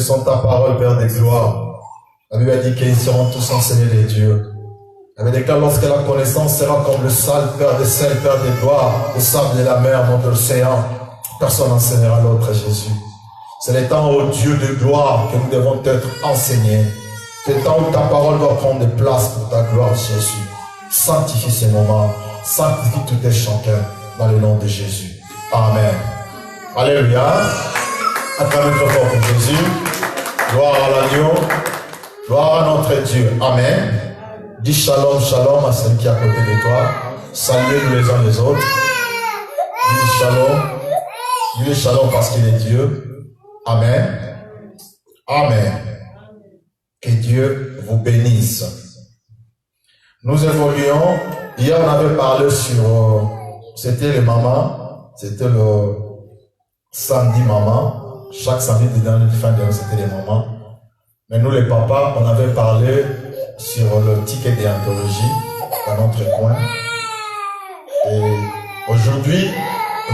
connaissons ta parole, Père des gloires. La Bible a dit qu'ils seront tous enseignés de Dieu. La Bible déclare lorsque la connaissance sera comme le sale, Père des sels, Père des gloires, le sable de la mer, notre océan. Personne n'enseignera l'autre, Jésus. C'est le temps, ô Dieu de gloire, que nous devons être enseignés. C'est le temps où ta parole doit prendre de place pour ta gloire, Jésus. Sanctifie ces moments. Sanctifie tous tes chanteurs dans le nom de Jésus. Amen. Alléluia. Acclamez très fort pour Jésus. Gloire à l'agneau. Gloire à notre Dieu. Amen. Dis shalom, shalom à celui qui est à côté de toi. Saluez-nous les uns les autres. Dis shalom. Dis shalom parce qu'il est Dieu. Amen. Amen. Que Dieu vous bénisse. Nous évoluons. Hier, on avait parlé sur... c'était les mamans. C'était le samedi maman. Chaque samedi de dernière fin d'année, c'était les mamans. Mais nous, les papas, on avait parlé sur le ticket déontologie dans notre coin. Et aujourd'hui,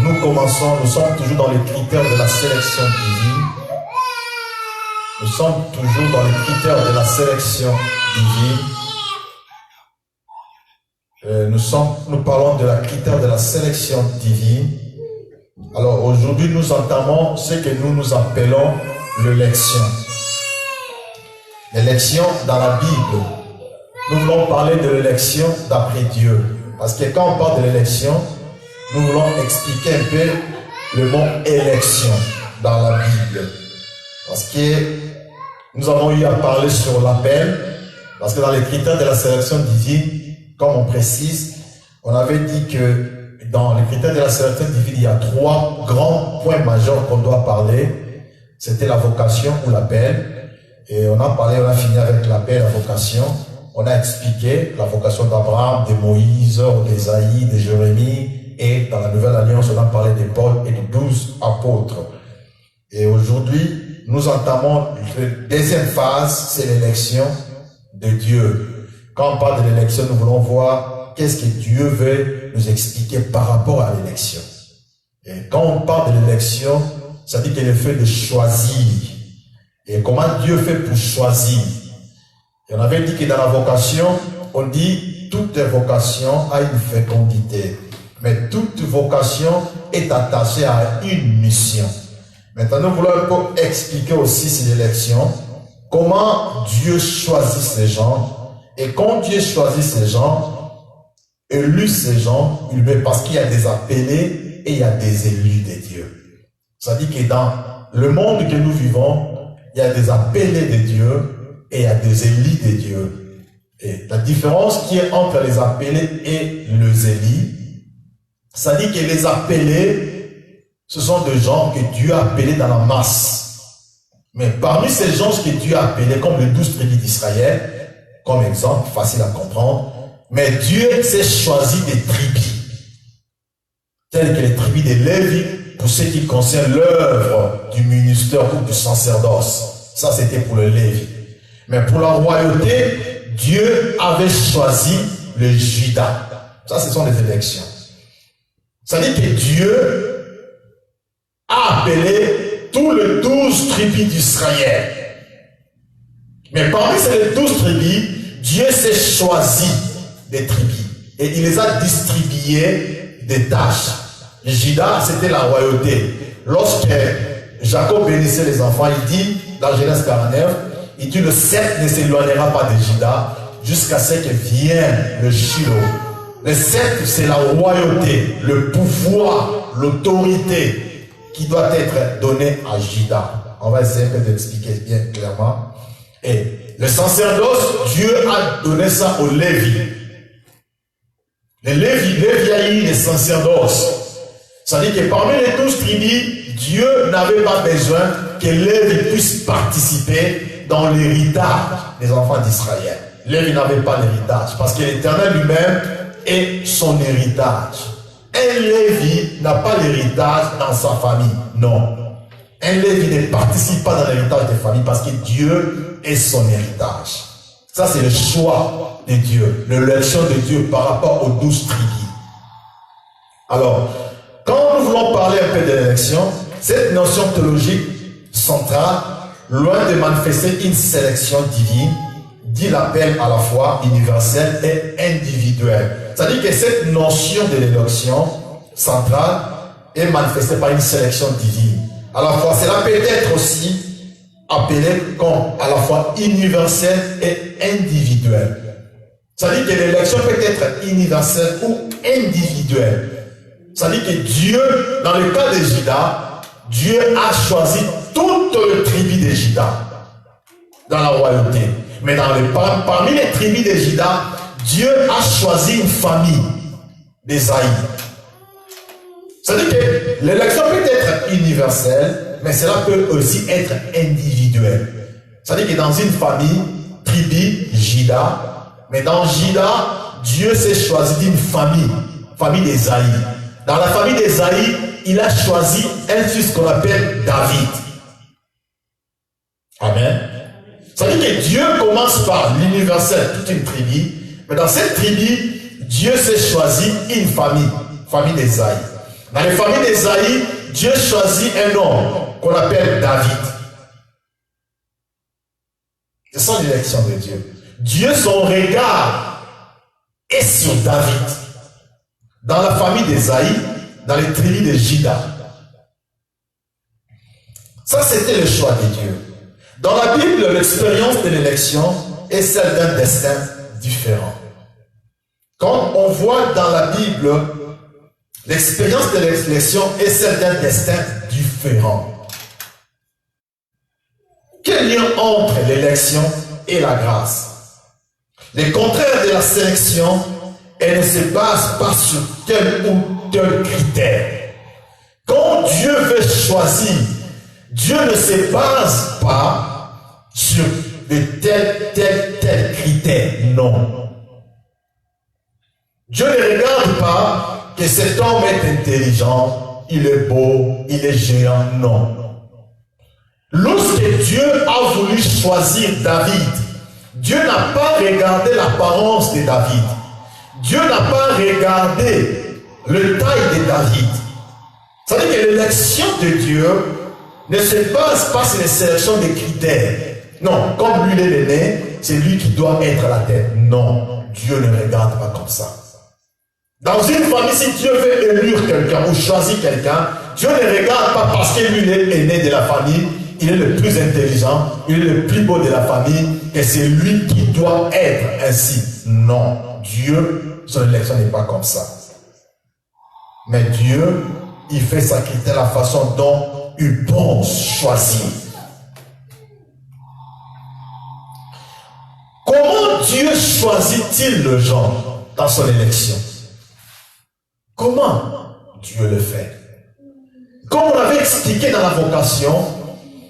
nous sommes toujours dans les critères de la sélection divine. Nous sommes toujours dans les critères de la sélection divine. Nous parlons de la critère de la sélection divine. Alors aujourd'hui, nous entamons ce que nous appelons l'élection. L'élection dans la Bible. Nous voulons parler de l'élection d'après Dieu. Parce que quand on parle de l'élection, nous voulons expliquer un peu le mot élection dans la Bible. Parce que nous avons eu à parler sur l'appel. Parce que dans les critères de la sélection divine, comme on précise, on avait dit que dans les critères de la sélection divine, il y a 3 grands points majeurs qu'on doit parler. C'était la vocation ou l'appel. Et on a fini avec l'appel, la vocation. On a expliqué la vocation d'Abraham, de Moïse, d'Ésaïe, de Jérémie. Et dans la Nouvelle Alliance, on a parlé de Paul et de 12 apôtres. Et aujourd'hui, nous entamons la deuxième phase, c'est l'élection de Dieu. Quand on parle de l'élection, nous voulons voir qu'est-ce que Dieu veut nous expliquer par rapport à l'élection. Et quand on parle de l'élection, ça dit qu'il est fait de choisir. Et comment Dieu fait pour choisir? Et on avait dit que dans la vocation, on dit toute vocation a une fécondité. Mais toute vocation est attachée à une mission. Maintenant, nous voulons expliquer aussi sur l'élection, comment Dieu choisit ces gens. Et quand Dieu choisit ces gens, élu ces gens, il met parce qu'il y a des appelés et il y a des élus de Dieu. Ça dit que dans le monde que nous vivons, il y a des appelés de Dieu et il y a des élus de Dieu. Et la différence qui est entre les appelés et les élus, ça dit que les appelés, ce sont des gens que Dieu a appelés dans la masse. Mais parmi ces gens que Dieu a appelés, comme les 12 tribus d'Israël, comme exemple, facile à comprendre, mais Dieu s'est choisi des tribus, telles que les tribus de Lévi, pour ce qui concerne l'œuvre du ministère ou du sacerdoce. Ça, c'était pour le Lévi. Mais pour la royauté, Dieu avait choisi le Juda. Ça, ce sont les élections. Ça dit que Dieu a appelé tous les 12 tribus d'Israël. Mais parmi ces 12 tribus, Dieu s'est choisi des tribus. Et il les a distribuées des tâches. Juda, c'était la royauté. Lorsque Jacob bénissait les enfants, il dit, dans Genèse 49, il dit, le sceptre ne s'éloignera pas de Juda jusqu'à ce que vienne le Shiloh. Le sceptre, c'est la royauté, le pouvoir, l'autorité qui doit être donnée à Juda. On va essayer d'expliquer bien clairement. Et le sacerdoce, Dieu a donné ça aux Lévi. Les Lévi a eu les sacerdoces. Ça dit que parmi les 12 tribus, Dieu n'avait pas besoin que Lévi puisse participer dans l'héritage des enfants d'Israël. Lévi n'avait pas l'héritage parce que l'Éternel lui-même est son héritage. Un Lévi n'a pas l'héritage dans sa famille. Non. Un Lévi ne participe pas dans l'héritage des familles parce que Dieu est son héritage. Ça, c'est le choix de Dieu, l'élection de Dieu par rapport aux 12 tribus. Alors, quand nous voulons parler un peu de l'élection, cette notion théologique centrale, loin de manifester une sélection divine, dit l'appel à la fois universel et individuel. C'est-à-dire que cette notion de l'élection centrale est manifestée par une sélection divine. À la fois, cela peut être aussi appelé comme à la fois universel et individuel. C'est-à-dire que l'élection peut être universelle ou individuelle. C'est-à-dire que Dieu, dans le cas de Juda, Dieu a choisi toute le tribu de Juda dans la royauté. Mais parmi les tribus de Juda, Dieu a choisi une famille d'Ésaïe. C'est-à-dire que l'élection peut être universelle, mais cela peut aussi être individuel. C'est-à-dire que dans une famille, tribu, Juda, mais dans Juda, Dieu s'est choisi d'une famille d'Ésaïe. Dans la famille d'Ésaïe, il a choisi un fils qu'on appelle David. Amen. C'est-à-dire que Dieu commence par l'universel, toute une tribu, mais dans cette tribu, Dieu s'est choisi une famille d'Ésaïe. Dans les familles d'Ésaïe, Dieu choisit un homme qu'on appelle David. C'est ça l'élection de Dieu. Dieu, son regard est sur David. Dans la famille d'Ésaïe, dans les tribus de Juda. Ça, c'était le choix de Dieu. Dans la Bible, l'expérience de l'élection est celle d'un destin différent. Quand on voit dans la Bible, l'expérience de l'élection est celle d'un destin différent. Quel lien entre l'élection et la grâce? Le contraire de la sélection, elle ne se base pas sur tel ou tel critère. Quand Dieu veut choisir, Dieu ne se base pas sur de tel critère. Non. Dieu ne regarde pas que cet homme est intelligent, il est beau, il est géant. Non. Lorsque Dieu a voulu choisir David, Dieu n'a pas regardé l'apparence de David. Dieu n'a pas regardé le taille de David. C'est-à-dire que l'élection de Dieu ne se base pas sur les sélections des critères. Non, comme lui il est l'aîné, c'est lui qui doit être à la tête. Non, Dieu ne regarde pas comme ça. Dans une famille, si Dieu veut élire quelqu'un ou choisir quelqu'un, Dieu ne regarde pas parce que lui il est l'aîné de la famille, il est le plus intelligent, il est le plus beau de la famille, et c'est lui qui doit être ainsi. Non, Dieu, son élection n'est pas comme ça. Mais Dieu, il fait sacrifier la façon dont il pense choisir. Comment Dieu choisit-il le genre dans son élection? Comment Dieu le fait? Comme on avait expliqué dans la vocation,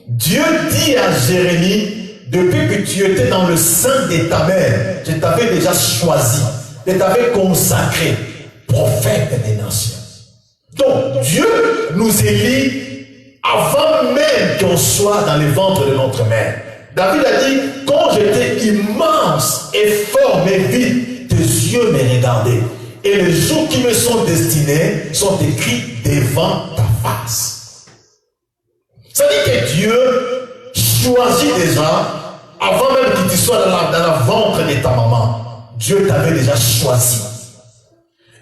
Dieu dit à Jérémie, depuis que tu étais dans le sein de ta mère, je t'avais déjà choisi, je t'avais consacré prophète des nations. Donc Dieu nous élit avant même qu'on soit dans les ventres de notre mère. David a dit, quand j'étais immense et fort mais vide, tes yeux me regardaient. Et les jours qui me sont destinés sont écrits devant ta face. Ça dit que Dieu choisit déjà, avant même que tu sois dans le ventre de ta maman, Dieu t'avait déjà choisi.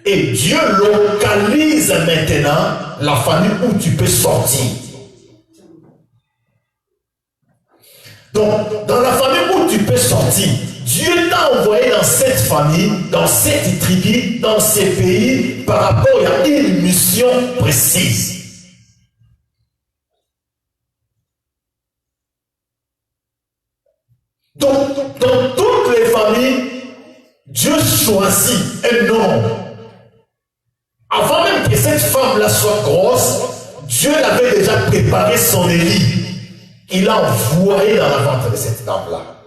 Et Dieu localise maintenant la famille où tu peux sortir. Donc, dans la famille où tu peux sortir, Dieu t'a envoyé dans cette famille, dans cette tribu, dans ces pays, par rapport à une mission précise. Donc, dans toutes les familles, Dieu choisit un homme. Avant même que cette femme-là soit grosse, Dieu l'avait déjà préparé son Élie. Il l'a envoyé dans la ventre de cette dame-là.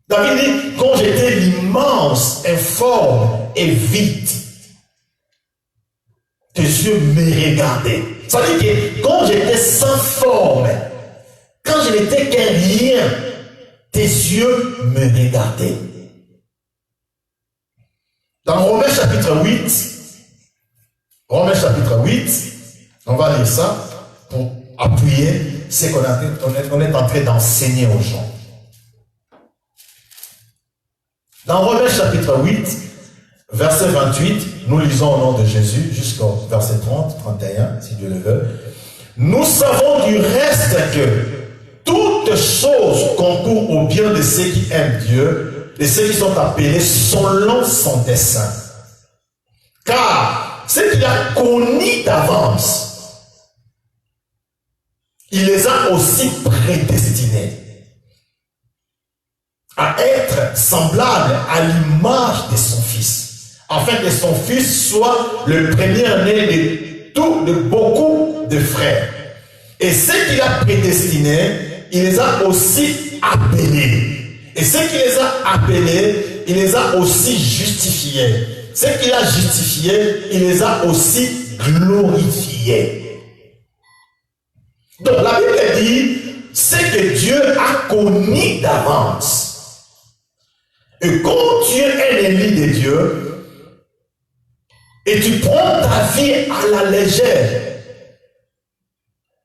David dit, quand j'étais immense, informe et vide, tes yeux me regardaient. Ça veut dire que quand j'étais sans forme, quand je n'étais qu'un rien, tes yeux me regardaient. Dans Romains chapitre 8, on va lire ça pour appuyer ce qu'on est en train d'enseigner aux gens. Dans Romains chapitre 8, verset 28, nous lisons au nom de Jésus jusqu'au verset 30, 31, si Dieu le veut. Nous savons du reste que toutes choses concourent au bien de ceux qui aiment Dieu, de ceux qui sont appelés selon son dessein. Car ce qu'il a connu d'avance, il les a aussi prédestinés à être semblables à l'image de son Fils, afin que son Fils soit le premier-né de beaucoup de frères. Et ceux qu'il a prédestinés, il les a aussi appelés. Et ceux qui les a appelés, il les a aussi justifiés. Ceux qu'il a justifiés, il les a aussi glorifiés. Donc la Bible dit, c'est que Dieu a connu d'avance. Et quand tu es un élu de Dieu, et tu prends ta vie à la légère,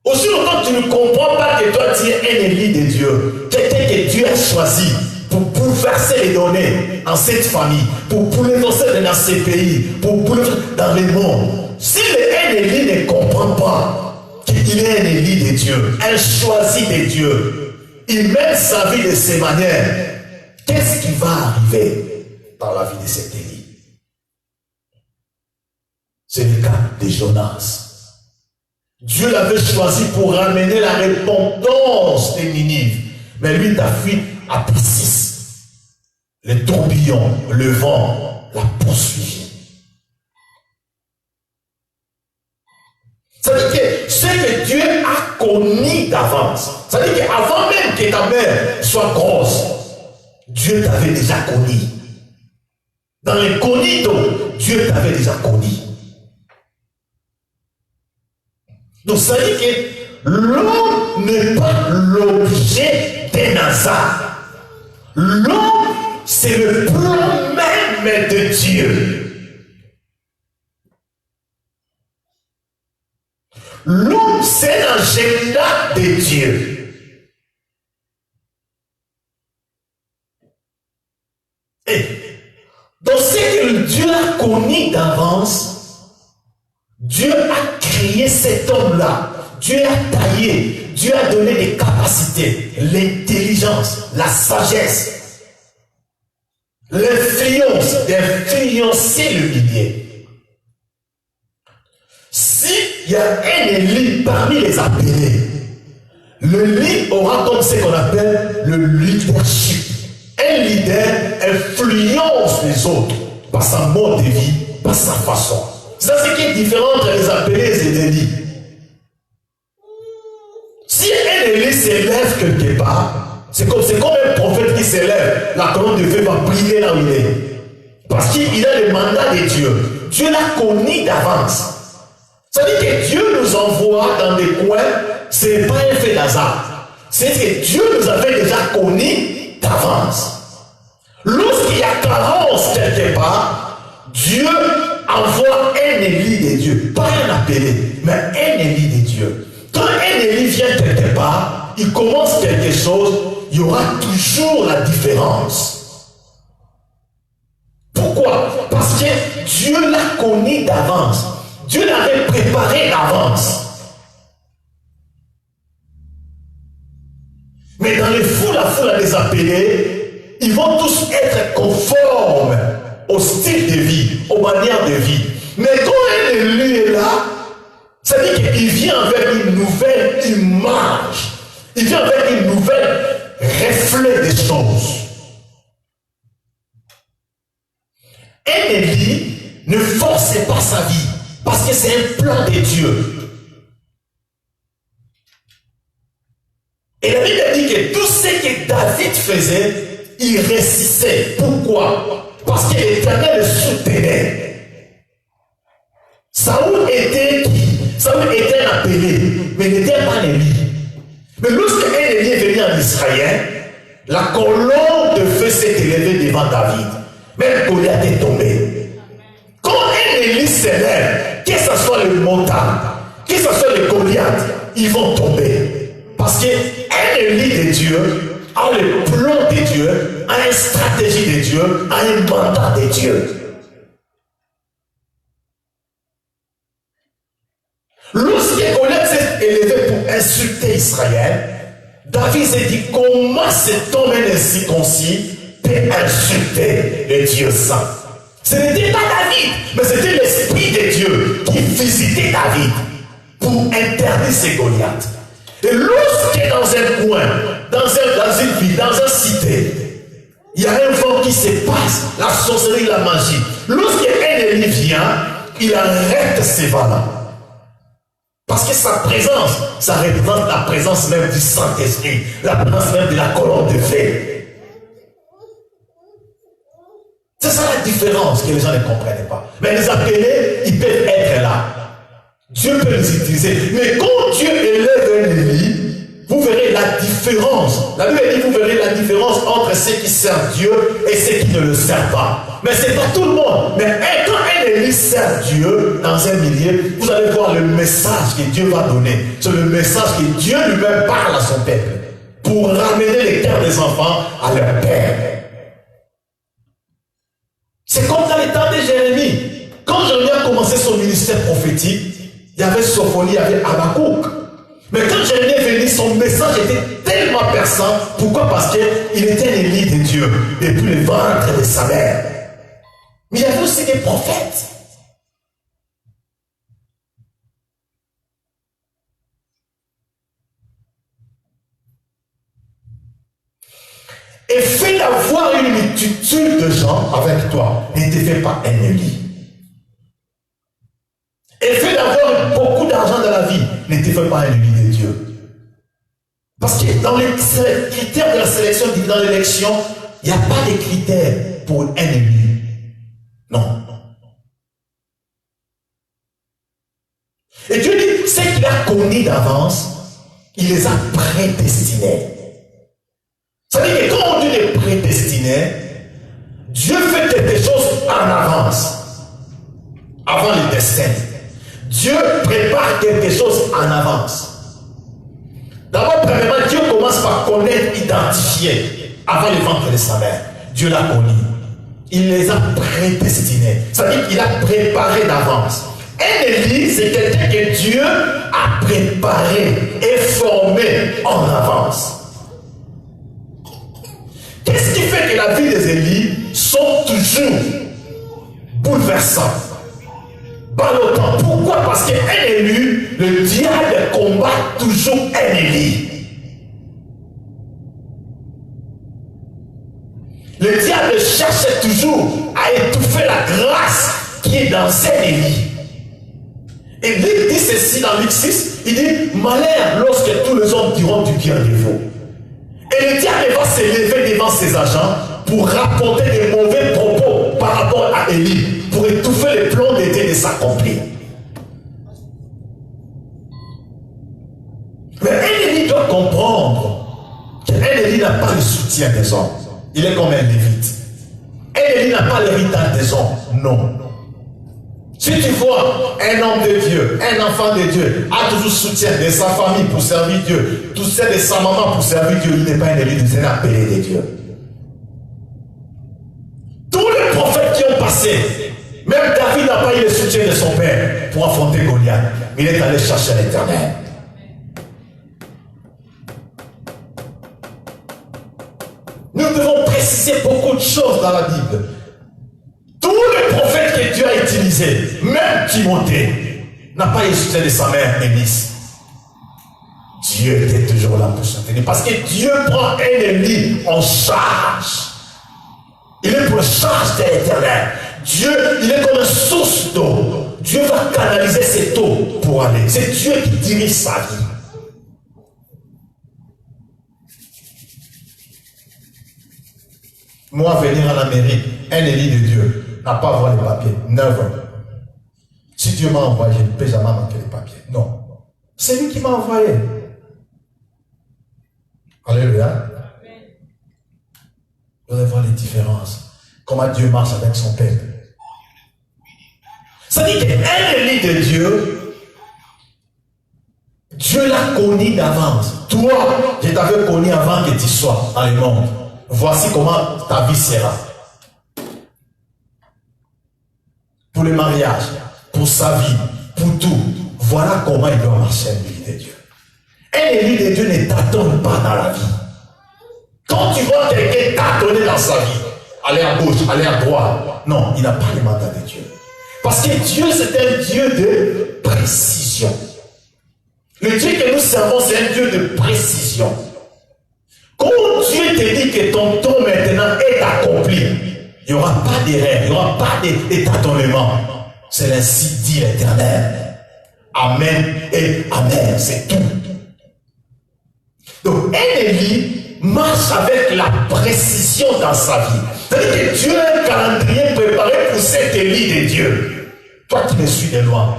aussi longtemps que tu ne comprends pas que toi tu es un élu de Dieu, quelqu'un que Dieu a choisi pour bouleverser les données en cette famille, pour bouleverser dans ces pays, pour bouleverser dans le monde. Si un élu ne comprend pas qu'il est un élu de Dieu, un choisi de Dieu, il mène sa vie de ces manières, qu'est-ce qui va arriver dans la vie de cet élu? C'est le cas de Jonas. Dieu l'avait choisi pour ramener la repentance des Ninive. Mais lui, il a fui à Tarsis. Le tourbillon, le vent, l'a poursuivi. Ça veut dire que ce que Dieu a connu d'avance, ça veut dire qu'avant même que ta mère soit grosse, Dieu t'avait déjà connu. Dans les connus, Dieu t'avait déjà connu. Donc ça veut dire que l'homme n'est pas l'objet d'un hasard. L'homme, c'est le plan même de Dieu. L'homme, c'est l'agenda de Dieu. Et dans ce que Dieu a connu d'avance, Dieu a créé cet homme-là. Dieu a taillé. Dieu a donné des capacités, l'intelligence, la sagesse, l'influence d'influencer le millier. S'il y a un élu parmi les appelés, le leader aura comme ce qu'on appelle le leadership. Un leader influence les autres par sa mode de vie, par sa façon. C'est ce qui est différent entre les appelés et les élus. Si un élu s'élève quelque part, c'est comme un prophète qui s'élève, la colonne de feu va briller là où il est. Parce qu'il a le mandat de Dieu. Dieu l'a connu d'avance. Ça veut dire que Dieu nous envoie dans des coins, ce n'est pas un fait d'hasard. C'est que Dieu nous avait déjà connus d'avance. Lorsqu'il y a carence quelque part, Dieu envoie un élu de Dieu, pas un appelé, mais un élu de Dieu. Quand un élu vient quelque part, il commence quelque chose, il y aura toujours la différence. Pourquoi? Parce que Dieu l'a connu d'avance. Dieu l'avait préparé d'avance. Mais dans la foule des appelés, ils vont tous être conformes au style de vie, aux manières de vie. Mais quand un élu est là, ça veut dire qu'il vient avec une nouvelle image. Il vient avec une nouvelle reflet des choses. Un élu ne force pas sa vie parce que c'est un plan de Dieu. Et la Bible dit que tout ce que David faisait, il réussissait. Pourquoi? Parce que l'Éternel le soutenait. Saoul était qui? Saoul était un appelé, mais n'était pas un élu. Mais lorsque un élu est venu en Israël, la colonne de feu s'est élevée devant David. Même Goliath est tombé. Quand un élu s'élève, que ce soit le montagne, que ce soit le Goliath, ils vont tomber. Parce qu'un Élie de Dieu a le plan de Dieu, a une stratégie de Dieu, a un mandat de Dieu. Lorsque Goliath s'est élevé pour insulter Israël, David s'est dit comment cet homme incirconcis peut insulter le Dieu saint. Ce n'était pas David, mais c'était l'Esprit de Dieu qui visitait David pour interdire ces Goliaths. Et lorsque dans un coin, dans une ville, dans une cité, il y a un vent qui se passe, la sorcellerie, la magie. Lorsqu'un ennemi vient, il arrête ces vents-là. Parce que sa présence, ça représente la présence même du Saint-Esprit, la présence même de la colonne de feu. C'est ça la différence que les gens ne comprennent pas. Mais les appelés, ils peuvent être là. Dieu peut les utiliser. Mais quand Dieu élève un Élie, vous verrez la différence. La Bible dit, vous verrez la différence entre ceux qui servent Dieu et ceux qui ne le servent pas. Mais ce n'est pas tout le monde. Mais quand un Élie sert Dieu dans un milieu, vous allez voir le message que Dieu va donner. C'est le message que Dieu lui-même parle à son peuple pour ramener les cœurs des enfants à leur père. C'est comme dans les temps de Jérémie. Quand Jérémie a commencé son ministère prophétique, il y avait Sophonie, il y avait Habakkuk. Mais quand Jérémie est venu, son message était tellement perçant. Pourquoi? Parce qu'il était un Élie de Dieu depuis le ventre de sa mère. Mais il y avait aussi des prophètes. Et fais d'avoir une multitude de gens avec toi. Ne te fais pas un Élie. Et fais d'avoir beaucoup d'argent dans la vie. Ne te fais pas un Élie de Dieu. Parce que dans les critères de la sélection, dans l'élection, il n'y a pas de critères pour un Élie. Non. Et Dieu dit, ce qu'il a connu d'avance, il les a prédestinés. Ça veut dire que quand Dieu est prédestiné, Dieu fait quelque chose en avance, avant le destin. Dieu prépare quelque chose en avance. D'abord, premièrement, Dieu commence par connaître, identifier, avant le ventre de sa mère. Dieu l'a connu. Il les a prédestinés. Ça veut dire qu'il a préparé d'avance. Un Élie, c'est quelqu'un que Dieu a préparé et formé en avance. Qu'est-ce qui fait que la vie des Élis sont toujours bouleversantes, ballottantes? Pourquoi? Parce qu'un élu, le diable combat toujours un Élie. Le diable cherche toujours à étouffer la grâce qui est dans un Élie. Et Luc dit ceci dans Luc 6, il dit, malheur lorsque tous les hommes diront du bien de vous. Et le diable va s'élever devant ses agents pour rapporter des mauvais propos par rapport à Élie, pour étouffer les plans de Dieu de s'accomplir. Mais un Élie doit comprendre qu'un Élie n'a pas le soutien des hommes. Il est comme un lévite. Un Élie n'a pas l'héritage des hommes. Non. Si tu vois un homme de Dieu, un enfant de Dieu, a toujours soutien de sa famille pour servir Dieu, tout ça de sa maman pour servir Dieu, il n'est pas un élu, c'est un appelé de Dieu. Tous les prophètes qui ont passé, même David n'a pas eu le soutien de son père pour affronter Goliath. Il est allé chercher l'Éternel. Nous devons préciser beaucoup de choses dans la Bible. Tous les prophètes que Dieu a utilisés, même Timothée, n'a pas eu le soutien de sa mère Éunice. Dieu était toujours là pour soutenir. Parce que Dieu prend un Élie en charge. Il est pour la charge de l'Éternel. Dieu, il est comme une source d'eau. Dieu va canaliser cette eau pour aller. C'est Dieu qui dirige sa vie. Moi, venir en Amérique, un Élie de Dieu n'a pas à avoir les papiers. 9 ans. Si Dieu m'a envoyé, je ne peux jamais manquer les papiers. Non. C'est lui qui m'a envoyé. Alléluia. Vous allez voir les différences. Comment Dieu marche avec son peuple. Ça dit qu'un Élie de Dieu Dieu l'a connu d'avance. Toi, je t'avais connu avant que tu sois dans le monde. Voici comment ta vie sera. Pour le mariage, pour sa vie, pour tout. Voilà comment il doit marcher un élu de Dieu. Un élu de Dieu ne t'attend pas dans la vie. Quand tu vois quelqu'un t'attendre dans sa vie, aller à gauche, aller à droite, non, il n'a pas le mandat de Dieu. Parce que Dieu, c'est un Dieu de précision. Le Dieu que nous servons, c'est un Dieu de précision. Quand Dieu te dit que ton temps maintenant est accompli, il n'y aura pas d'erreur, il n'y aura pas de tâtonnement. C'est ainsi dit l'Éternel. Amen et Amen, c'est tout. Donc, un Élie marche avec la précision dans sa vie. C'est-à-dire que Dieu a un calendrier préparé pour cet Élie de Dieu. Toi qui me suis de loin.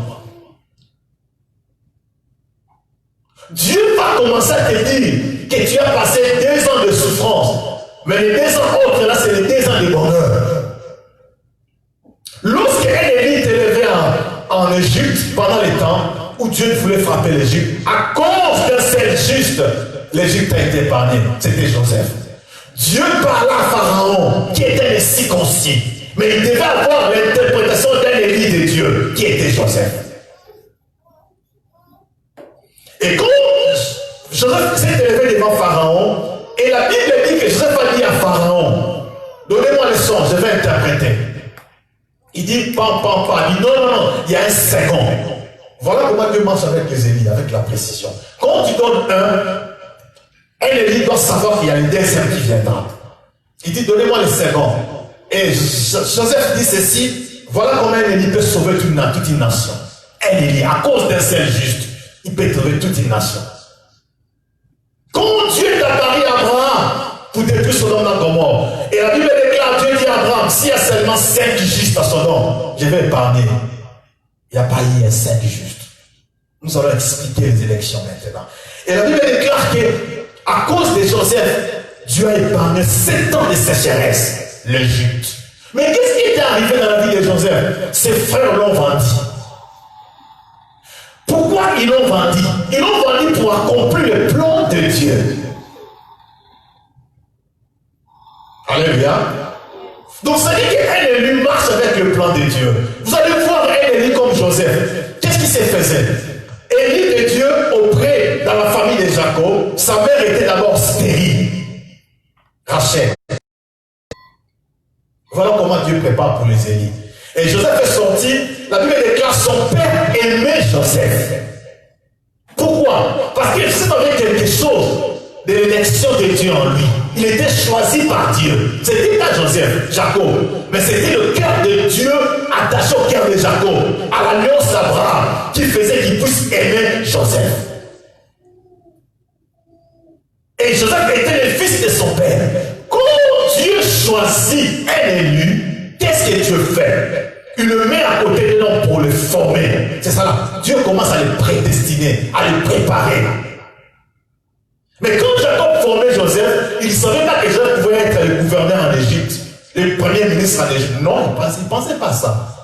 Dieu va commencer à te dire que tu as passé 2 ans de souffrance. Mais les 2 ans autres, là, c'est les 2 ans de bonheur. Lorsque Élie était élevé en Égypte, pendant les temps où Dieu voulait frapper l'Égypte, à cause d'un seul juste, l'Égypte a été épargnée. C'était Joseph. Dieu parla à Pharaon, qui était le circoncis. Mais il devait avoir l'interprétation d'un Élie de Dieu, qui était Joseph. Et quand Joseph s'est élevé devant Pharaon, et la Bible dit que Joseph a dit à Pharaon, donnez-moi le son, je vais interpréter. Il dit, pam, pam, pam. Il dit, non, il y a un second. Voilà comment Dieu marche avec les Élis, avec la précision. Quand tu donnes un Élie doit savoir qu'il y a le deuxième qui viendra. Il dit, donnez-moi le second. Et Joseph dit ceci, voilà comment un Élie peut sauver toute une nation. Un Élie, à cause d'un seul juste, il peut sauver toute une nation. Quand Dieu est apparu à Abraham pour détruire Sodome et Gomorrhe, et la Bible déclare, Dieu dit à Abraham, s'il y a seulement 5 justes à Sodome, je vais épargner. Il n'y a pas eu un 5 justes. Nous allons expliquer les élections maintenant. Et la Bible déclare que, à cause de Joseph, Dieu a épargné 7 ans de sécheresse, l'Égypte. Mais qu'est-ce qui était arrivé dans la vie de Joseph? Ses frères l'ont vendu. Pourquoi ils l'ont vendu? Ils l'ont vendu pour accomplir le plan de Dieu. Alléluia. Donc ça dit qu'un élu marche avec le plan de Dieu. Vous allez voir un élu comme Joseph. Qu'est-ce qui se faisait? Élu de Dieu auprès, dans la famille de Jacob, sa mère était d'abord stérile. Rachel. Voilà comment Dieu prépare pour les Élis. Et Joseph est sorti, la Bible déclare son père aimait Joseph. Pourquoi? Parce que Joseph avait quelque chose de l'élection de Dieu en lui. Il était choisi par Dieu. C'était pas Joseph, Jacob, mais c'était le cœur de Dieu attaché au cœur de Jacob, à l'alliance d'Abraham, qui faisait qu'il puisse aimer Joseph. Et Joseph était le fils de son père. Quand Dieu choisit un élu, qu'est-ce que Dieu fait? Il le met à côté de l'homme pour le former. C'est ça là. Dieu commence à le prédestiner, à le préparer. Mais quand Jacob formait Joseph, il ne savait pas que Joseph pouvait être le gouverneur en Égypte, le premier ministre en Égypte. Non, il ne pensait pas ça.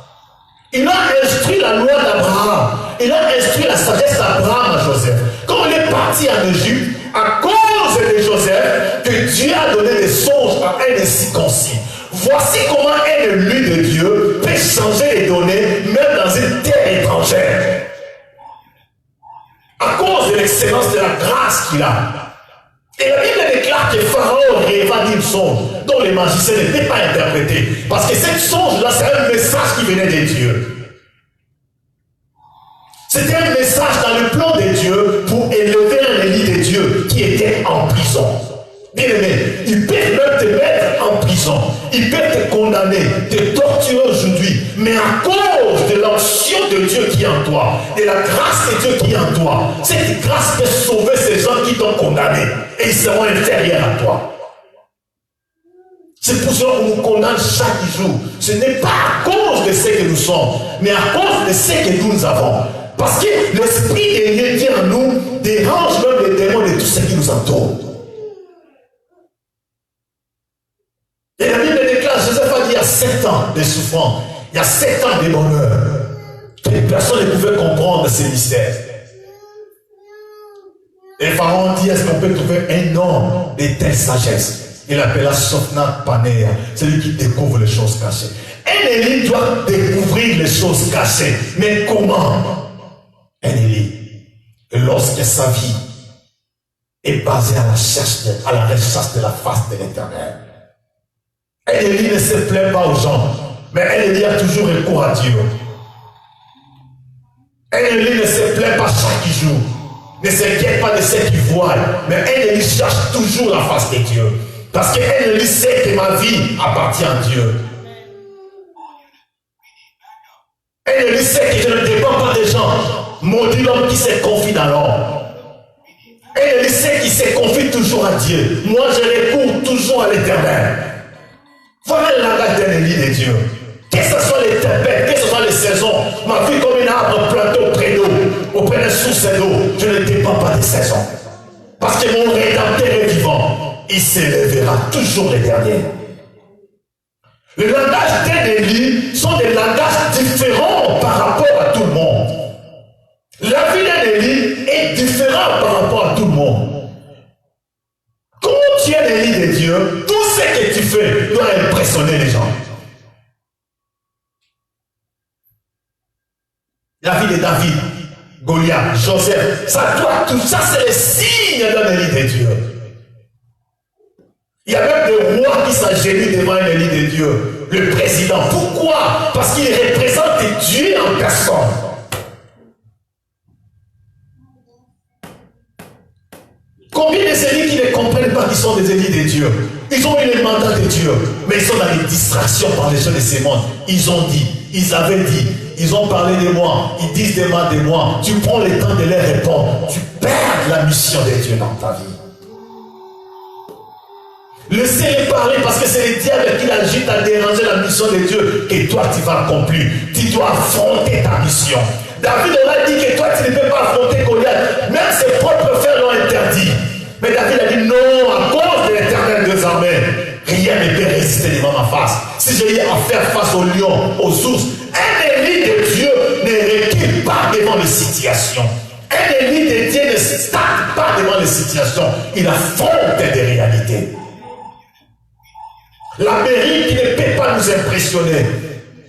Il a instruit la loi d'Abraham. Il a instruit la sagesse d'Abraham à Joseph. Quand il est parti en Égypte, à cause de Joseph, que Dieu a donné des songes à un des circoncis. Voici comment un élu de Dieu peut changer les données, même dans une terre étrangère. À cause de l'excellence de la grâce qu'il a. Et la Bible déclare que Pharaon rêva d'une songe dont les magiciens n'étaient pas interprétés. Parce que cette songe-là, c'est un message qui venait de Dieu. C'était un message dans le plan de Dieu pour élever un Élie de Dieu qui était en prison. Bien aimé, ils peuvent même te mettre en prison. Ils peuvent te condamner, te torturer aujourd'hui. Mais à cause de l'onction de Dieu qui est en toi, de la grâce de Dieu qui est en toi, cette grâce peut sauver ces gens qui t'ont condamné. Et ils seront inférieurs à toi. C'est pour cela qu'on nous condamne chaque jour. Ce n'est pas à cause de ce que nous sommes, mais à cause de ce que nous avons. Parce que l'Esprit de Dieu qui est en nous dérange même les démons de tout ce qui nous entoure. Et la Bible déclare, Joseph a dit, il y a 7 ans de souffrance, il y a 7 ans de bonheur. Que personne ne pouvait comprendre ces mystères. Et Pharaon dit, est-ce qu'on peut trouver un homme de telle sagesse? Il appela Sophna Panéa, celui qui découvre les choses cachées. Un Élie doit découvrir les choses cachées. Mais comment? Un Élie, lorsque sa vie est basée à la recherche de la face de l'Éternel. Un Élie ne se plaît pas aux gens, mais un Élie a toujours recours à Dieu. Un Élie ne se plaît pas chaque jour, ne s'inquiète pas de ce qu'il voit, mais un Élie cherche toujours la face de Dieu. Parce qu'un Élie sait que ma vie appartient à Dieu. Un Élie sait que je ne dépends pas des gens. Maudit l'homme qui se confie dans l'homme. Un Élie sait qu'il se confie toujours à Dieu. Moi, je recours toujours à l'Éternel. Voilà le langage d'un Élie de Dieu. Que ce soit les tempêtes, que ce soit les saisons, ma vie comme un arbre planté auprès d'eau, auprès d'une source d'eau, je ne dépends pas des saisons. Parce que mon Rédempteur est vivant, il s'élèvera toujours les derniers. Le langage d'un Élie sont des langages différents par rapport à tout le monde. La vie d'un Élie est différente par rapport à tout le monde. Quand tu es l'Élie de Dieu, tout ce que tu fais doit impressionner les gens. La vie de David, Goliath, Joseph, tout ça c'est le signe d'un Élie de Dieu. Il y a même des rois qui s'agenouillent devant un Élie de Dieu, le président. Pourquoi? Parce qu'il représente Dieu en personne. Combien de Élis qui ne comprennent pas qu'ils sont des Élis de Dieu? Ils ont eu le mandat de Dieu, mais ils sont dans les distractions par les gens de ce monde. Ils ont dit, ils avaient dit, ils ont parlé de moi, ils disent des mal de moi. Tu prends le temps de leur répondre, tu perds la mission de Dieu dans ta vie. Laissez-les parler parce que c'est le diable qui agite à déranger la mission de Dieu que toi tu vas accomplir. Tu dois affronter ta mission. David aurait dit que toi tu ne peux pas affronter Goliath. Même ses propres frères l'ont interdit. Mais David a dit non, à cause de l'Éternel des armées, rien ne peut résister devant ma face. Si j'ai eu à faire face aux lions, aux ours, un Élie de Dieu ne recule pas devant les situations. Un Élie de Dieu ne stagne pas devant les situations. Il affronte des réalités. L'Amérique qui ne peut pas nous impressionner,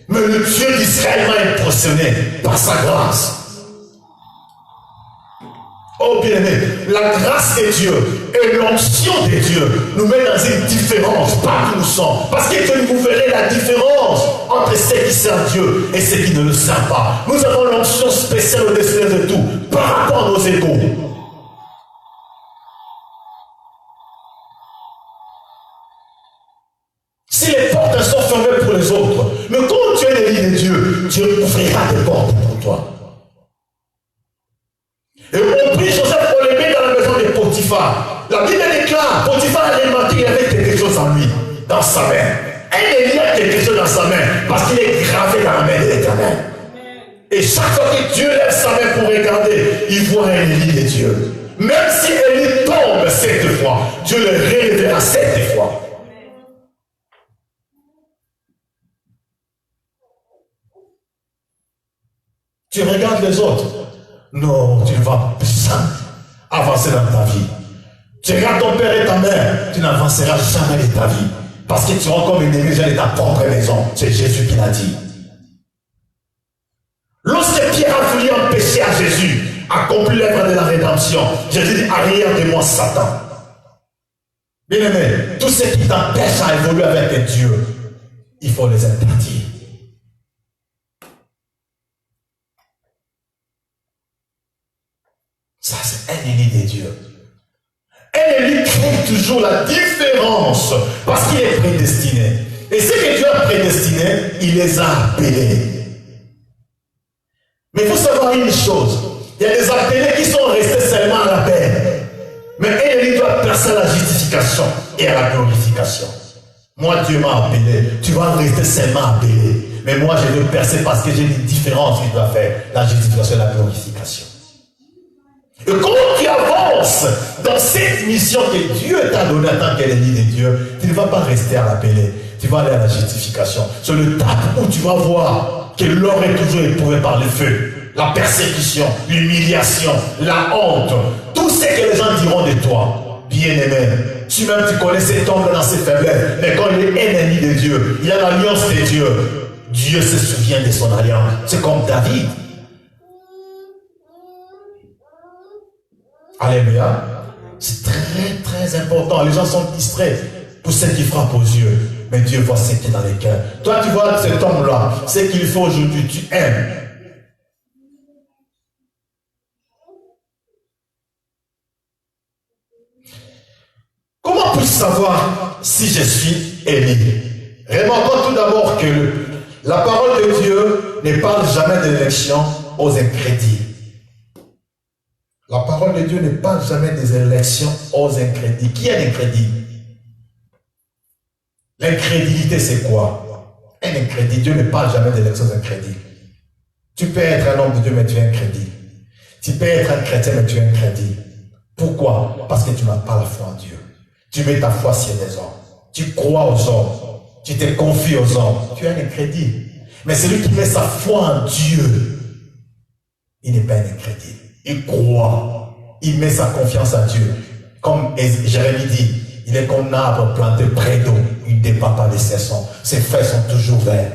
mais le Dieu d'Israël m'a impressionné par sa grâce. Oh bien-aimé, la grâce de Dieu et l'onction de Dieu nous met dans une différence partout où nous sommes. Parce que vous verrez la différence entre ceux qui servent Dieu et ceux qui ne le servent pas. Nous avons l'onction spéciale au-dessus de tout par rapport à nos égaux. Si les portes sont fermées pour les autres, mais quand tu es l'Élie de Dieu, Dieu ouvrira des portes pour toi. Et on prie Joseph pour le mettre dans la maison de Potiphar. La Bible déclare, Potiphar allait mentir, il avait quelque chose en lui, dans sa main. Un Élie a quelque chose dans sa main, parce qu'il est gravé dans la main de l'Éternel. Et chaque fois que Dieu lève sa main pour regarder, il voit un Élie de Dieu. Même si Élie tombe 7 fois, Dieu le relèvera 7 fois. Tu regardes les autres. Non, tu ne vas jamais avancer dans ta vie. Tu regardes ton père et ta mère, tu n'avanceras jamais de ta vie. Parce que tu seras comme une dirigeant de ta propre maison. C'est Jésus qui l'a dit. Lorsque Pierre a voulu empêcher à Jésus accomplir l'œuvre de la rédemption, Jésus dit, arrière de moi, Satan. Bien-aimé, tout ce qui t'empêche à évoluer avec Dieu, il faut les interdire. Ça, c'est un Élie de Dieu. Un Élie crée toujours la différence parce qu'il est prédestiné. Et ce que Dieu a prédestiné, il les a appelés. Mais il faut savoir une chose. Il y a des appelés qui sont restés seulement à la paix. Mais un Élie doit passer à la justification et à la glorification. Moi, Dieu m'a appelé. Tu vas rester seulement appelé. Mais moi, je veux percer parce que j'ai une différence qu'il doit faire. La justification et la glorification. Et quand tu avances dans cette mission que Dieu t'a donnée en tant qu'Élie de Dieu, tu ne vas pas rester à l'appelé, tu vas aller à la justification. C'est le tape où tu vas voir que l'homme est toujours éprouvé par le feu, la persécution, l'humiliation, la honte. Tout ce que les gens diront de toi, bien-aimé. Tu-même, tu connais cet homme dans ses faiblesses. Mais quand il est ennemi de Dieu, il a l'alliance de Dieu. Dieu se souvient de son alliance. C'est comme David. Alléluia. C'est très, très important. Les gens sont distraits pour ce qui frappe aux yeux. Mais Dieu voit ce qui est dans les cœurs. Toi, tu vois cet homme-là. Ce qu'il faut aujourd'hui, tu aimes. Comment puis-je savoir si je suis aimé? Remarquons tout d'abord que la parole de Dieu ne parle jamais de l'élection aux incrédules. La parole de Dieu ne parle jamais des élections aux incrédules. Qui est l'incrédule? L'incrédulité, c'est quoi? Un incrédule, Dieu ne parle jamais d'élection aux incrédules. Tu peux être un homme de Dieu, mais tu es incrédule. Tu peux être un chrétien, mais tu es incrédule. Pourquoi? Parce que tu n'as pas la foi en Dieu. Tu mets ta foi sur les hommes. Tu crois aux hommes. Tu te confies aux hommes. Tu es un incrédule. Mais celui qui met sa foi en Dieu, il n'est pas un incrédule. Il croit. Il met sa confiance en Dieu. Comme Jérémie dit, il est comme un arbre planté près d'eau. Il ne dépend pas de saison. Ses feuilles sont toujours vertes.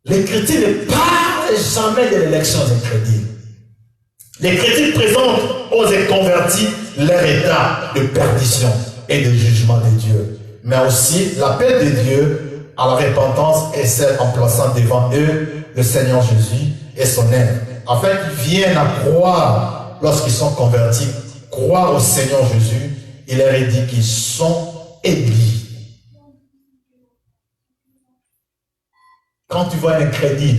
Les chrétiens ne parlent jamais de l'élection des incrédules. Les chrétiens présentent aux inconvertis leur état de perdition et de jugement de Dieu. Mais aussi l'appel de Dieu à la repentance et celle en plaçant devant eux le Seigneur Jésus et son aide. Afin qu'ils viennent à croire lorsqu'ils sont convertis, croire au Seigneur Jésus, il leur est dit qu'ils sont élus. Quand tu vois un incrédule,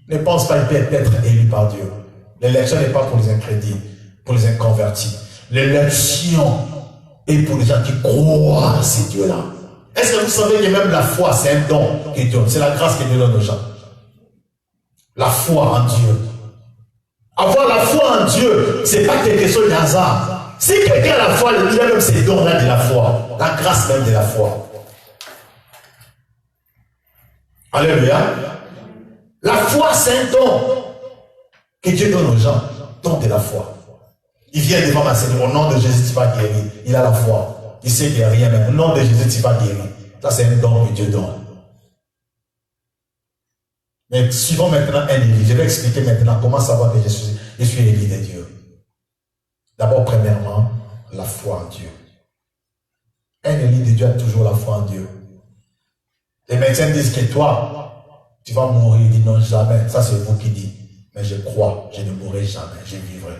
ne pense pas qu'il peut être élu par Dieu. L'élection n'est pas pour les incrédules, pour les inconvertis. L'élection est pour les gens qui croient à ces dieux-là. Est-ce que vous savez que même la foi, c'est un don que Dieu donne? C'est la grâce que Dieu donne aux gens. La foi en Dieu. Avoir la foi en Dieu, ce n'est pas quelque chose de hasard. Si quelqu'un a la foi, il a même ces dons-là de la foi. La grâce même de la foi. Alléluia. La foi, c'est un don que Dieu donne aux gens. Don de la foi. Il vient devant ma Seigneur, au nom de Jésus, tu vas guérir. Il a la foi. Il sait qu'il n'y a rien, mais au nom de Jésus, tu vas guérir. Ça, c'est un don que Dieu donne. Mais suivons maintenant un élu. Je vais expliquer maintenant comment savoir que je suis élu de Dieu. D'abord, premièrement, la foi en Dieu. Un élu de Dieu a toujours la foi en Dieu. Les médecins disent que toi, tu vas mourir. Il dit non, jamais. Ça, c'est vous qui dites. Mais je crois, je ne mourrai jamais, je vivrai.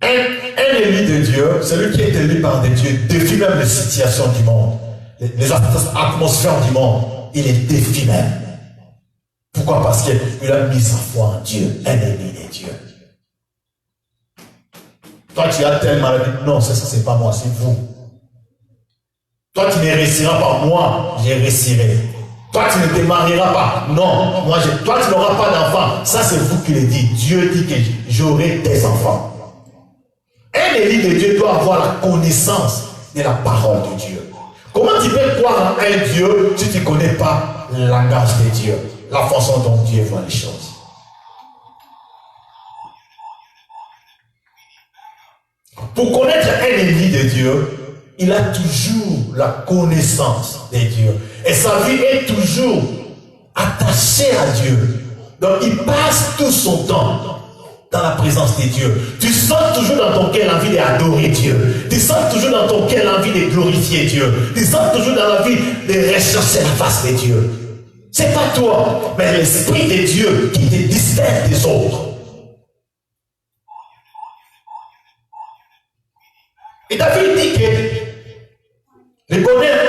Un élu de Dieu, celui qui est élu par des dieux, défie même les situations du monde, les atmosphères du monde, il les défie même. Pourquoi? Parce qu'il a mis sa foi en Dieu, un élu de Dieu. Toi, tu as telle maladie, non, ça, c'est pas moi, c'est vous. Toi, tu ne réussiras pas, moi, je réussirai. Toi, tu ne te marieras pas. Non, toi, tu n'auras pas d'enfant. Ça, c'est vous qui le dites. Dieu dit que j'aurai des enfants. Un élu de Dieu doit avoir la connaissance de la parole de Dieu. Comment tu peux croire en un Dieu si tu ne connais pas le langage de Dieu, la façon dont Dieu voit les choses? Pour connaître un élu de Dieu, il a toujours la connaissance de Dieu. Et sa vie est toujours attachée à Dieu. Donc il passe tout son temps dans la présence de Dieu. Tu sens toujours dans ton cœur l'envie d'adorer Dieu. Tu sens toujours dans ton cœur l'envie de glorifier Dieu. Tu sens toujours dans la vie de rechercher la face de Dieu. C'est pas toi, mais l'Esprit de Dieu qui te distingue des autres. Et David dit que le bonheur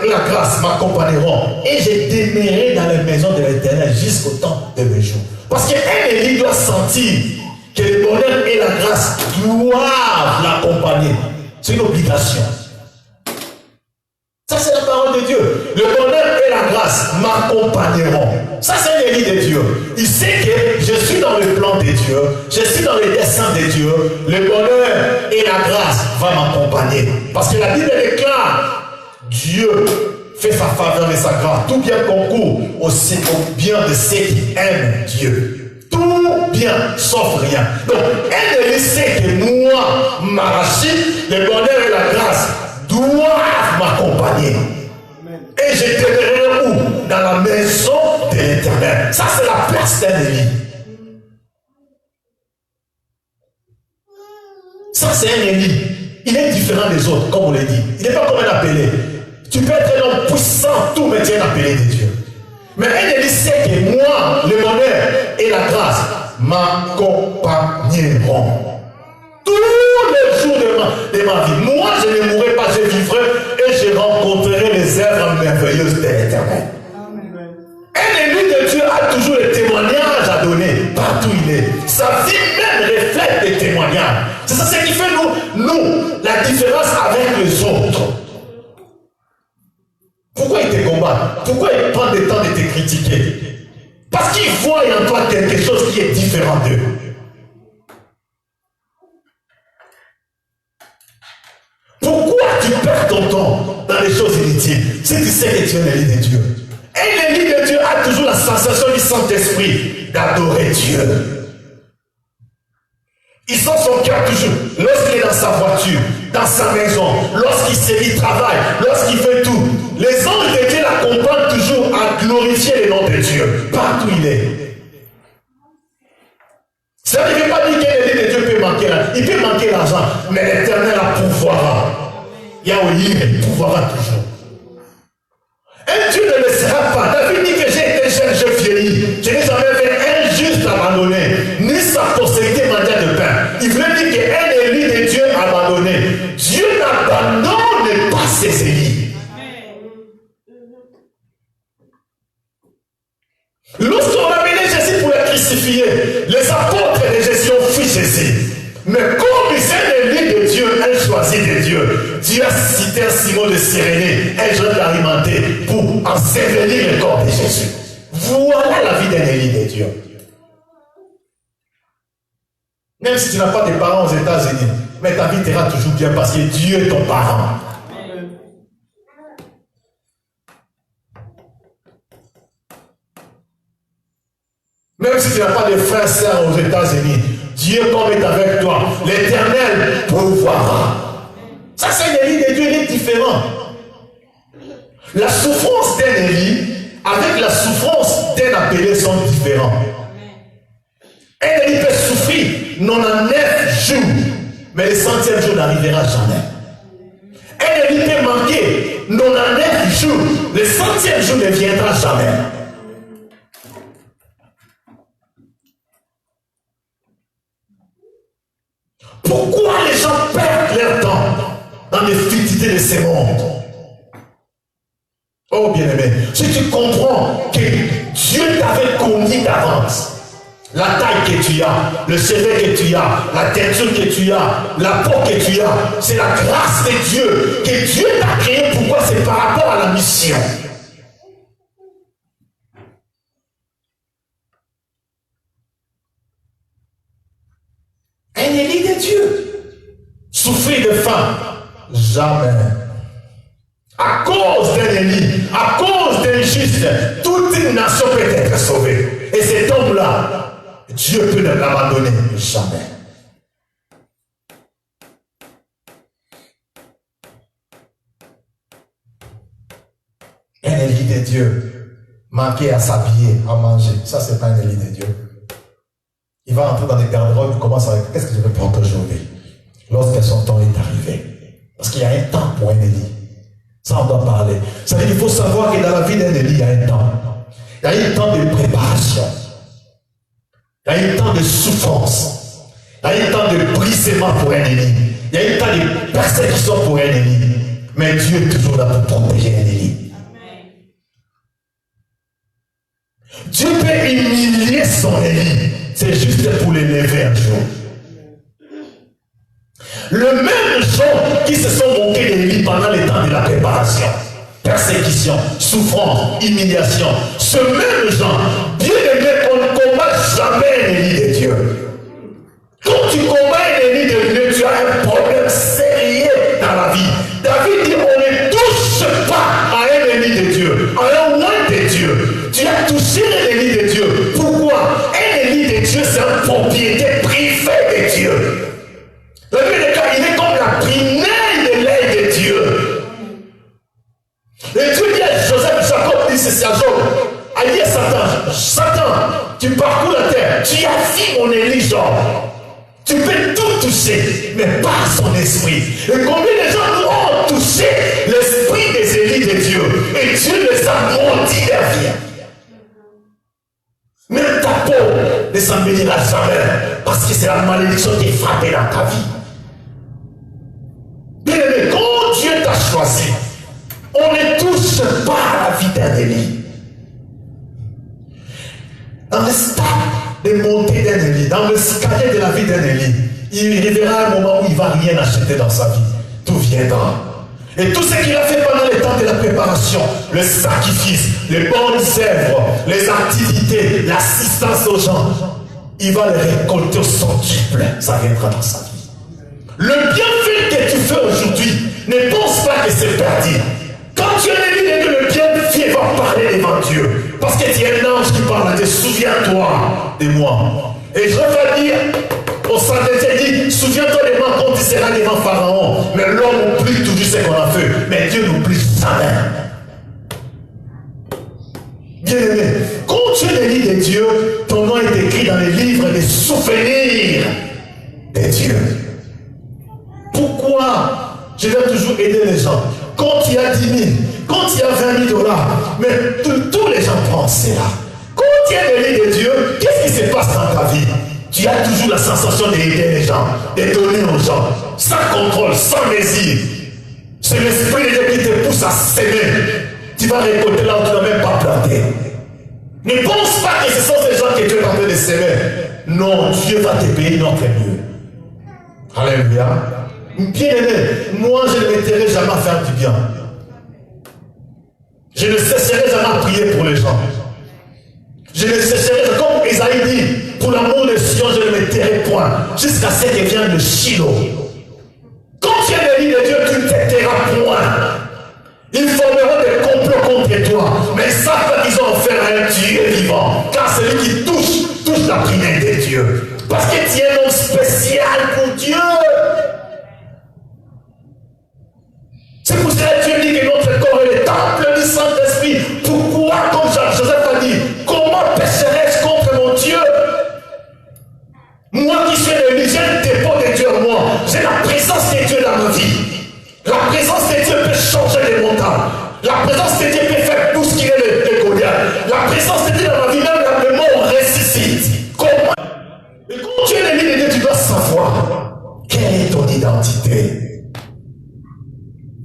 et la grâce m'accompagneront et je demeurerai dans la maison de l'Éternel jusqu'au temps de mes jours. Parce qu'un élu doit sentir que le bonheur et la grâce doivent l'accompagner. C'est une obligation. Ça, c'est la parole de Dieu. Le bonheur et la grâce m'accompagneront. Ça, c'est un élu de Dieu. Il sait que je suis dans le plan de Dieu. Je suis dans le dessein de Dieu. Le bonheur et la grâce vont m'accompagner. Parce que la Bible déclare, Dieu fait sa faveur et sa grâce. Tout bien concourt aussi au bien de ceux qui aiment Dieu. Tout bien, sauf rien. Donc, elle sait que moi, Marachi, le bonheur et la grâce doivent m'accompagner. Et je demeurerai où? Dans la maison de l'Éternel. Ça, c'est la place d'un Élie. Ça, c'est un Élie. Il est différent des autres, comme on l'a dit. Il n'est pas comme un appelé. Tu peux être un homme puissant, tout mais tu es un appelé de Dieu. Mais un Élie sait que moi, le bonheur et la grâce m'accompagneront. Tous les jours de ma vie. Moi, je ne mourrai pas, je vivrai et je rencontrerai les œuvres merveilleuses de l'Éternel. Un élu de Dieu a toujours des témoignages à donner partout où il est. Sa vie même reflète des témoignages. C'est ça ce qui fait nous, la différence avec les autres. Pourquoi ils te combattent? Pourquoi ils prennent le temps de te critiquer? Parce qu'ils voient en toi quelque chose qui est différent d'eux. Pourquoi tu perds ton temps dans les choses inutiles si tu sais que tu es un élu de Dieu? Un élu de Dieu a toujours la sensation du Saint-Esprit d'adorer Dieu. Il sent son cœur toujours. Lorsqu'il est dans sa voiture, dans sa maison, lorsqu'il s'y travaille, lorsqu'il fait tout, les anges de Dieu l'accompagnent toujours à glorifier le nom de Dieu, partout où il est. Ça ne veut pas dire qu'un élu de Dieu peut manquer l'argent. Il peut manquer l'argent, mais l'Éternel la pourvoira. Yahweh, il pourvoira toujours. Un Dieu ne laissera pas. David dit que j'ai été jeune, je vieillis. Je n'ai jamais fait un juste abandonné, ni sa postérité mendiant de pain. Il voulait dire qu'un élu de Dieu abandonné. Dieu n'abandonne pas ses élus. Lorsqu'on a amené Jésus pour le crucifier, les apôtres de Jésus ont fui Jésus. Mais comme c'est un élu de Dieu, un choisi de Dieu, Dieu a cité Simon de Cyrénée, un jeune d'Arimathée, pour ensevelir le corps de Jésus. Voilà la vie d'un élu de Dieu. Même si tu n'as pas de parents aux États-Unis, mais ta vie t'ira toujours bien parce que Dieu est ton parent. Même si tu n'as pas de frères et sœurs aux États-Unis, Dieu comme est avec toi, l'Éternel pourvoira. Ça c'est un élu de Dieu, il est différent. La souffrance d'un élu avec la souffrance d'un appelé sont différents. Un élu peut souffrir 99 jours, mais le 100e jour n'arrivera jamais. Un élu peut manquer 99 jours, le 100e jour ne viendra jamais. Pourquoi les gens perdent leur temps dans les futilités de ce monde? Oh bien-aimé, si tu comprends que Dieu t'avait connu d'avance, la taille que tu as, le cheveu que tu as, la teinture que tu as, la peau que tu as, c'est la grâce de Dieu que Dieu t'a créé. Pourquoi? C'est par rapport à la mission. Un élu de Dieu. Souffrir de faim? Jamais. À cause d'un élu, à cause d'un juste, toute une nation peut être sauvée. Et cet homme-là, Dieu peut ne l'abandonner jamais. Un élu de Dieu, manquer à s'habiller, à manger, ça c'est pas un élu de Dieu. Il va entrer dans les garde-robes, il commence avec qu'est-ce que je vais prendre aujourd'hui lorsque son temps est arrivé. Parce qu'il y a un temps pour un élu. Ça, on doit parler. Ça veut dire qu'il faut savoir que dans la vie d'un élu, il y a un temps. Il y a un temps de préparation. Il y a un temps de souffrance. Il y a un temps de brisement pour un élu. Il y a un temps de persécution pour un élu. Mais Dieu est toujours là pour protéger un élu. Dieu peut humilier son élu. C'est juste pour l'élever un jour. Le même gens qui se sont moqués de lui pendant les temps de la préparation, persécution, souffrance, humiliation, ce même gens, bien aimé, on ne combat jamais un élu de Dieu. Quand tu combats un élu de Dieu, tu as un problème sérieux dans la vie. David dit, on ne touche pas à un élu de tu as vu mon Élie, genre. Tu peux tout toucher, mais pas son esprit. Et combien de gens ont touché l'esprit des Élis de Dieu, et Dieu les a maudits leur vie. Même ta peau ne s'embellira jamais, parce que c'est la malédiction qui est frappée dans ta vie. Bien aimé, quand Dieu t'a choisi, on ne touche pas à la vie d'un Élie. Dans le stade de montée d'un Élie, dans le escalier de la vie d'un Élie, il arrivera un moment où il ne va rien acheter dans sa vie. Tout viendra. Et tout ce qu'il a fait pendant le temps de la préparation, le sacrifice, les bonnes œuvres, les activités, l'assistance aux gens, il va les récolter au centuple. Ça viendra dans sa vie. Le bienfait que tu fais aujourd'hui, ne pense pas que c'est perdu. Quand tu es élu de le bienfait va parler devant Dieu. Parce que tu es un ange qui parle à Dieu. Souviens-toi de moi. Et je vais dire au Saint-Esprit, souviens-toi de moi quand tu seras devant Pharaon. Mais l'homme oublie toujours ce qu'on a fait. Mais Dieu n'oublie jamais. Bien aimé, quand tu es l'élu de Dieu, ton nom est écrit dans les livres des souvenirs de Dieu. Pourquoi je vais toujours aider les gens? Quand il y a 10 000, quand il y a 20 000 $, mais tous les gens pensent là. Quand tu es l'élu de Dieu, qu'est-ce qui se passe dans ta vie? Tu as toujours la sensation d'aider les gens, de donner aux gens, sans contrôle, sans désir. C'est l'esprit de Dieu qui te pousse à s'aimer. Tu vas récolter là où tu n'as même pas planté. Ne pense pas que ce sont ces gens que Dieu est en train de s'aimer. Non, Dieu va te payer notre mieux. Alléluia. Bien aimé, moi je ne m'éteindrai jamais à faire du bien. Je ne cesserai jamais à prier pour les gens. Je ne cesserai, comme Isaïe dit, pour l'amour de Sion, je ne me tairai point, jusqu'à ce que vienne le Shiloh. Quand tu es l'élu de Dieu, tu ne te tairas point. Ils formeront des complots contre toi, mais ils savent pas qu'ils ont affaire à un Dieu vivant, car celui qui touche la prière de Dieu. Parce que tu es un homme spécial pour Dieu. C'est pour cela que Dieu dit que notre corps est le temple du Saint-Esprit. Pourquoi, comme Joseph a dit, comment pécherai-je contre mon Dieu? Moi qui suis l'élu, j'ai le dépôt de Dieu en moi. J'ai la présence de Dieu dans ma vie. La présence de Dieu peut changer les montagnes. La présence de Dieu peut faire tout ce qu'il est le Goliath. La présence de Dieu dans ma vie, même le mort ressuscite. Comment? Et quand tu es l'élu de Dieu, tu dois savoir quelle est ton identité.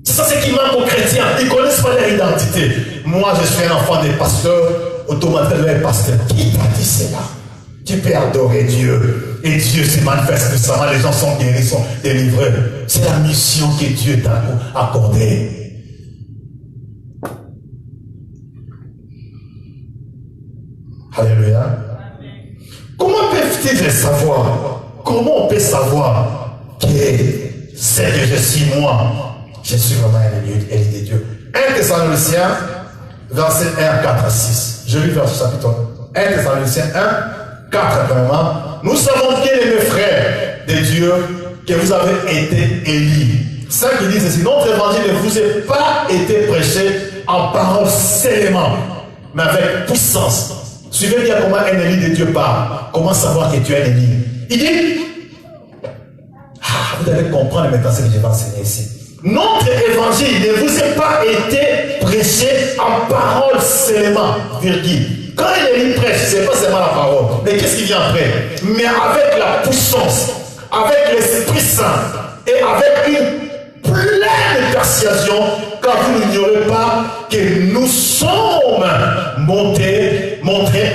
C'est ça ce qui manque aux chrétiens. Ils ne connaissent pas leur identité. Moi, je suis un enfant des pasteurs. Automatiquement, un pasteur. Qui t'a dit cela? Tu peux adorer Dieu. Et Dieu se manifeste puissamment. Les gens sont guéris, sont délivrés. C'est la mission que Dieu t'a accordée. Alléluia. Comment peuvent-ils le savoir? Comment on peut savoir que c'est que je suis moi? Je suis vraiment un élu de Dieu. 1 Thessaloniciens, verset 1, 4 à 6. Je lis verset chapitre 1 Thessaloniciens 1, 4 vraiment. Nous savons bien, mes frères de Dieu, que vous avez été élus. Ça qui dit ceci, notre évangile ne vous a pas été prêché en parole seulement, mais avec puissance. Suivez bien comment un élu de Dieu parle. Comment savoir que tu es un élu? Il dit, vous devez comprendre maintenant ce que je vais enseigner ici. Notre évangile ne vous a pas été prêché en parole seulement, virgule. Quand il prêche, ce n'est pas seulement la parole, mais qu'est-ce qui vient après? Mais avec la puissance, avec l'Esprit Saint et avec une pleine persuasion, car vous n'ignorez pas que nous sommes montrés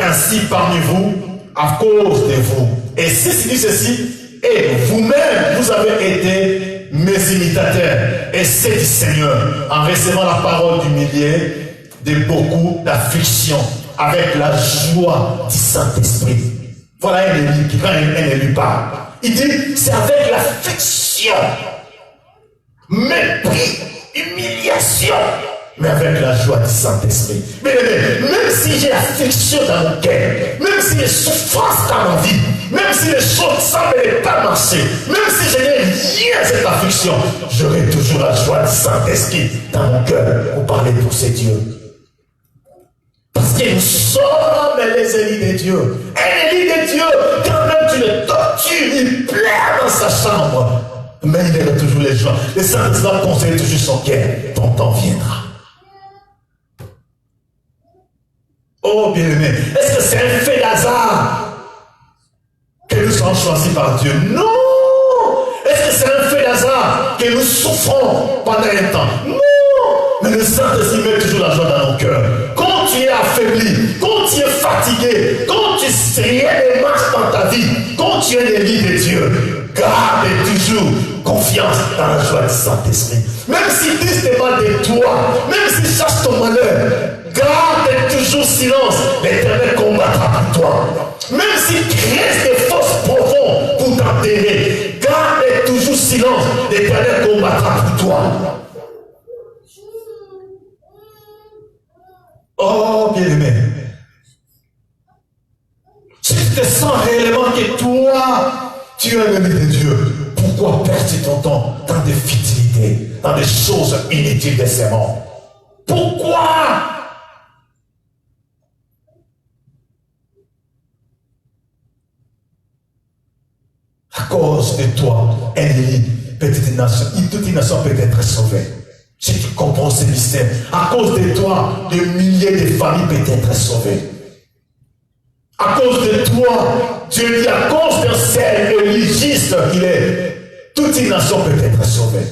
ainsi parmi vous à cause de vous. Et si dit ceci, et vous-même, vous avez été mes imitateurs, et c'est du Seigneur, en recevant la parole du milieu de beaucoup d'affliction, avec la joie du Saint-Esprit. Voilà un élu qui, quand un élu parle, il dit, c'est avec l'affliction, mépris, humiliation, mais avec la joie du Saint-Esprit. Mais même si j'ai affliction dans mon cœur, même si j'ai souffrance dans ma vie, même si les choses semblent ne pas marcher, même si je n'ai rien à cette affliction, j'aurai toujours la joie du Saint-Esprit dans mon cœur pour parler pour ces dieux. Parce que nous sommes les Élis de Dieu. Un Élie de Dieu, quand même tu le tortures, il pleure dans sa chambre. Mais il aime toujours les gens. Le Saint-Esprit va conseiller toujours son cœur. Ton temps viendra. Oh bien-aimé, est-ce que c'est un fait d'hasard que nous sommes choisis par Dieu? Non! Est-ce que c'est un fait d'hasard que nous souffrons pendant un temps? Non! Mais le Saint-Esprit met toujours la joie dans nos cœurs. Quand tu es affaibli, quand tu es fatigué, quand tu rien ne marche dans ta vie, quand tu es l'Élie de Dieu, garde toujours confiance dans la joie du Saint-Esprit. Même si Dieu te parle de toi, même s'il cherche ton malheur, garde toujours silence. L'Éternel combattra pour toi. Même s'il crée des forces profondes pour t'enterrer, garde toujours silence. L'Éternel combattra pour toi. Oh, bien-aimé. Si tu te sens réellement que toi, tu es l'ennemi de Dieu, pourquoi perdre ton temps dans des futilités, dans des choses inutiles de ce monde? Pourquoi? À cause de toi, un Élie, petite nation, toute une nation peut être sauvée. Si tu comprends ce mystère, à cause de toi, des milliers de familles peuvent être sauvées. À cause de toi, Dieu dit, à cause d'un seul éligiste qu'il est, toute une nation peut être sauvée.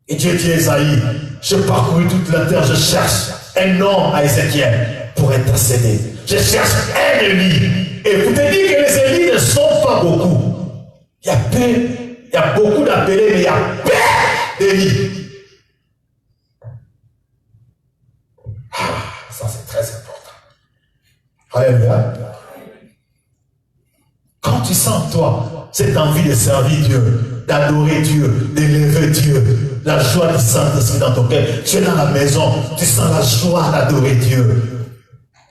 Et Dieu dit à Esaïe, je parcours toute la terre, je cherche un nom à Ézéchiel pour intercéder. Je cherche un Élie. Et vous te dites que les Élis ne sont pas beaucoup. Il y a peu, il y a beaucoup d'appelés, mais il y a peu d'Élis. Ça c'est très important. Alléluia. Quand tu sens toi cette envie de servir Dieu, d'adorer Dieu, d'élever Dieu, la joie du Saint-Esprit dans ton cœur, tu es dans la maison, tu sens la joie d'adorer Dieu.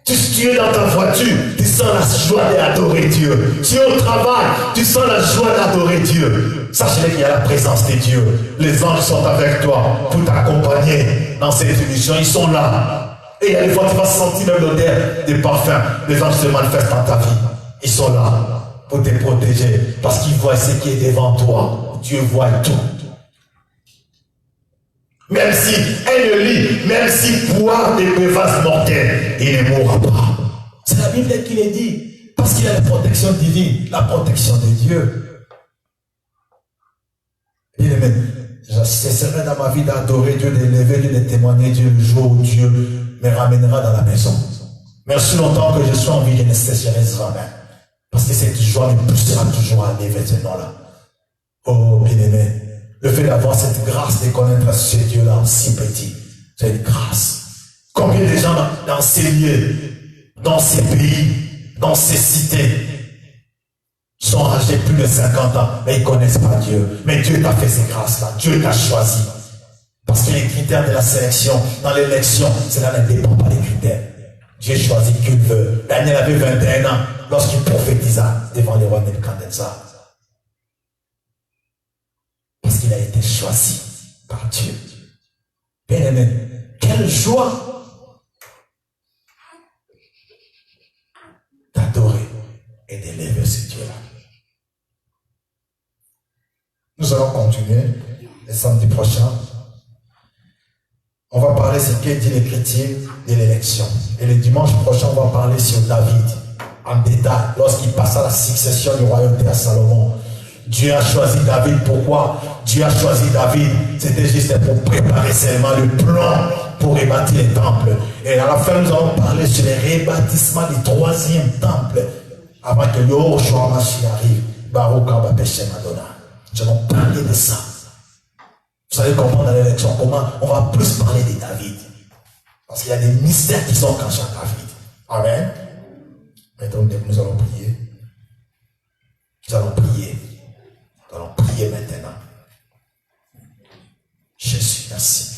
Tu es dans ta voiture, tu sens la joie d'adorer Dieu. Tu es au travail, tu sens la joie d'adorer Dieu. Sachez qu'il y a la présence de Dieu. Les anges sont avec toi pour t'accompagner dans cette émission. Ils sont là. Et il y a des fois, tu vas sentir même l'odeur des parfums. Les anges se manifestent dans ta vie. Ils sont là pour te protéger parce qu'ils voient ce qui est devant toi. Dieu voit tout. Même si un lit, même si boire des breuvages mortels, il ne mourra pas. C'est la Bible qui le dit. Parce qu'il a la protection divine, la protection de Dieu. Bien-aimé, je cesserai dans ma vie d'adorer Dieu, d'élever Dieu, de témoigner Dieu le jour où Dieu me ramènera dans la maison. Mais aussi longtemps que je sois en vie, je ne cesserai jamais. Parce que cette joie me poussera toujours à lever ce nom-là. Oh, bien-aimé. Le fait d'avoir cette grâce de connaître ce Dieu-là si petit, c'est une grâce. Combien de gens dans ces lieux, dans ces pays, dans ces cités, sont âgés plus de 50 ans, mais ils ne connaissent pas Dieu. Mais Dieu t'a fait ces grâces-là. Dieu t'a choisi. Parce que les critères de la sélection, dans l'élection, cela ne dépend pas des critères. Dieu choisit qui il veut. Daniel avait 21 ans lorsqu'il prophétisa devant le roi Nebuchadnezzar. Parce qu'il a été choisi par Dieu. Bien-aimé, quelle joie d'adorer et d'élever ce Dieu-là. Nous allons continuer le samedi prochain. On va parler ce qu'est dit l'Écriture de l'élection. Et le dimanche prochain, on va parler sur David en détail. Lorsqu'il passe à la succession du royauté à Salomon, Dieu a choisi David. Pourquoi Dieu a choisi David? C'était juste pour préparer seulement le plan pour rebâtir le temple. Et à la fin, nous allons parler sur le rebâtissement du 3e temple avant que Yahushua Mashiach arrive. Baruch Haba Beshem Adonai. Nous allons parler de ça. Vous allez comprendre dans l'élection comment on va plus parler de David. Parce qu'il y a des mystères qui sont cachés à David. Amen. Maintenant, nous allons prier. Nous allons prier. Nous allons prier maintenant. Jésus, merci.